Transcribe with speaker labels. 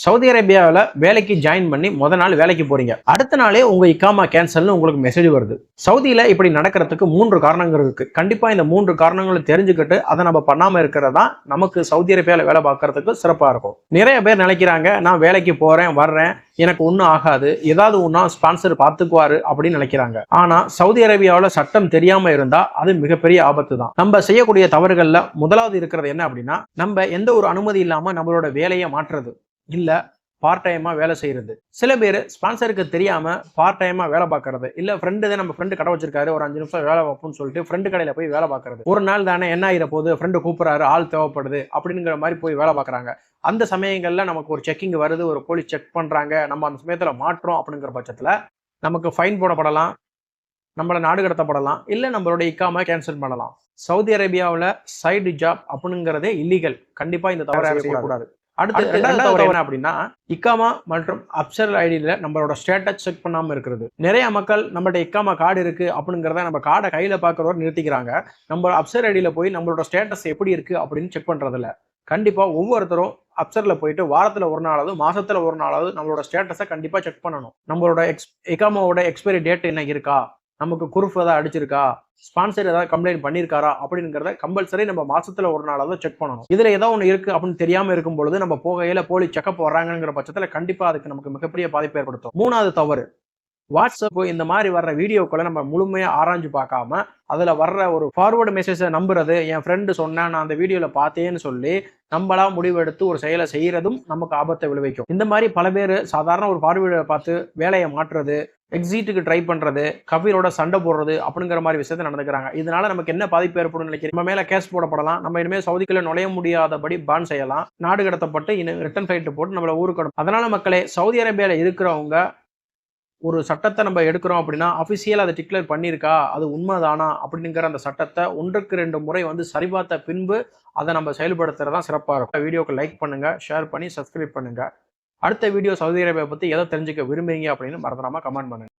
Speaker 1: Saudi அரேபியாவில் வேலைக்கு join பண்ணி நாள் வேலைக்கு போறீங்க. அடுத்த நாளே உங்க இக்காமா கேன்சல்னு உங்களுக்கு மெசேஜ் வருது. சவுதியில இப்படி நடக்கிறதுக்கு 3 காரணங்கள் இருக்கு. கண்டிப்பா இந்த 3 காரணங்களை தெரிஞ்சுக்கிட்டு அதை நம்ம பண்ணாம இருக்கிறதா நமக்கு சவுதி அரேபியாவில் வேலை பார்க்கறதுக்கு சிறப்பா இருக்கும். நிறைய பேர் நினைக்கிறாங்க, நான் வேலைக்கு போறேன் வர்றேன், எனக்கு ஒன்றும் ஆகாது, ஏதாவது ஒன்றா ஸ்பான்சர் பார்த்துக்குவாரு அப்படின்னு நினைக்கிறாங்க. ஆனா சவுதி அரேபியாவில் சட்டம் தெரியாம இருந்தா அது மிகப்பெரிய ஆபத்து தான். நம்ம செய்யக்கூடிய தவறுகள்ல முதலாவது இருக்கிறது என்ன அப்படின்னா, நம்ம எந்த ஒரு அனுமதி இல்லாம நம்மளோட வேலையை மாற்றுறது, இல்ல பார்ட் டைமா வேலை செய்யறது. சில பேர் ஸ்பான்சருக்கு தெரியாம பார்ட் டைமா வேலை பார்க்கறது, இல்ல நம்ம ஃப்ரெண்டு கடை வச்சிருக்காரு, ஒரு 5 நிமிஷம் வேலை பார்ப்போம்னு சொல்லிட்டு ஃப்ரெண்டு கடையில போய் வேலை பார்க்கறது. ஒரு நாள் தானே, என்ன ஆகிற போது, ஃப்ரெண்டு கூப்பிடுறாரு, ஆள் தேவைப்படுது அப்படிங்கிற மாதிரி போய் வேலை பார்க்கறாங்க. அந்த சமயங்கள்ல நமக்கு ஒரு செக்கிங் வருது, ஒரு போலீஸ் செக் பண்றாங்க, நம்ம அந்த சமயத்துல மாற்றோம் அப்படிங்கிற பட்சத்துல நமக்கு ஃபைன் போடப்படலாம், நம்மள நாடு கடத்தப்படலாம், இல்ல நம்மளோட இக்காமா கேன்சல் பண்ணலாம். சவுதி அரேபியாவில் சைடு ஜாப் அப்படிங்கிறதே இல்லீகல். கண்டிப்பா இந்த தவறை செய்யக்கூடாது. அடுத்து ரெண்டாவது தவறு என்ன அப்படின்னா, இக்காமா மற்றும் அப்சர் ஐடியில நம்மளோட ஸ்டேட்டஸ் செக் பண்ணாம இருக்கிறது. நிறைய மக்கள் நம்மள்ட்ட இக்காமா கார்டு இருக்கு அப்படிங்கிறத நம்ம கார்டை கையில பார்க்கறதோட நிறுத்திக்கிறாங்க. நம்ம அப்சர் ஐடியில போய் நம்மளோட ஸ்டேட்டஸ் எப்படி இருக்கு அப்படின்னு செக் பண்றது இல்ல. கண்டிப்பா ஒவ்வொருத்தரும் அப்சர்ல போயிட்டு வாரத்துல ஒரு நாளாவது மாசத்துல ஒரு நாளாவது நம்மளோட ஸ்டேட்டஸை கண்டிப்பா செக் பண்ணணும். நம்மளோட இக்காமாவோட எக்ஸ்பைரி டேட் என்ன இருக்கா, நமக்கு குரூப் ஏதாவது அடிச்சிருக்கா, ஸ்பான்சர் ஏதாவது கம்ப்ளைண்ட் பண்ணியிருக்காரா அப்படிங்கிறத கம்பல்சரி நம்ம மாசத்துல ஒரு நாளாவது செக் பண்ணணும். இதுல ஏதோ ஒன்று இருக்கு அப்படின்னு தெரியாம இருக்கும் பொழுது நம்ம போகையில போலீஸ் செக்அப் வர்றாங்கிற பட்சத்துல கண்டிப்பா அதுக்கு நமக்கு மிகப்பெரிய பாதிப்பு ஏற்படுத்தும். மூணாவது தவறு, வாட்ஸ்அப் இந்த மாதிரி வர்ற வீடியோக்களை நம்ம முழுமையா ஆராய்ஞ்சு பார்க்காம அதுல வர்ற ஒரு ஃபார்வர்டு மெசேஜை நம்புறது. என் ஃப்ரெண்டு சொன்னா, நான் அந்த வீடியோல பார்த்தேன்னு சொல்லி நம்மளா முடிவெடுத்து ஒரு செயலை செய்யறதும் நமக்கு ஆபத்தை விளைவிக்கும். இந்த மாதிரி பல பேர் சாதாரண ஒரு ஃபார்வர்டை பார்த்து வேலையை மாற்றுறது, எக்ஸிட்டுக்கு ட்ரை பண்றது, கபீரோட சண்டை போடுறது அப்படிங்கிற மாதிரி விஷயத்தை நடந்துக்கிறாங்க. இதனால நமக்கு என்ன பாதிப்பு ஏற்படும் நினைக்கிறேன்? நம்ம மேல கேஸ் போடப்படலாம், நம்ம இனிமேல் சவுதிக்குள்ள நுழைய முடியாதபடி பான் செய்யலாம், நாடு கடத்தப்பட்டு ரிட்டர்ன் ஃபிளைட் போட்டு நம்மள ஊருக்கு. அதனால மக்களே, சவுதி அரேபியாவில் இருக்கிறவங்க ஒரு சட்டத்தை நம்ம எடுக்கிறோம் அப்படின்னா அஃபிஷியல் அதை டிக்ளேர் பண்ணியிருக்கா, அது உண்மைதானா அப்படிங்கிற அந்த சட்டத்தை 1க்கு 2 முறை சரிபார்த்த பின்பு அதை நம்ம செயல்படுத்துறதா சிறப்பாக இருக்கும். வீடியோக்கு லைக் பண்ணுங்க, ஷேர் பண்ணி சப்ஸ்கிரைப் பண்ணுங்க. அடுத்த வீடியோ சவுதி அரேபியா பற்றி எதை தெரிஞ்சுக்க விரும்புறீங்க அப்படின்னு மறந்துடாம கமெண்ட் பண்ணுங்க.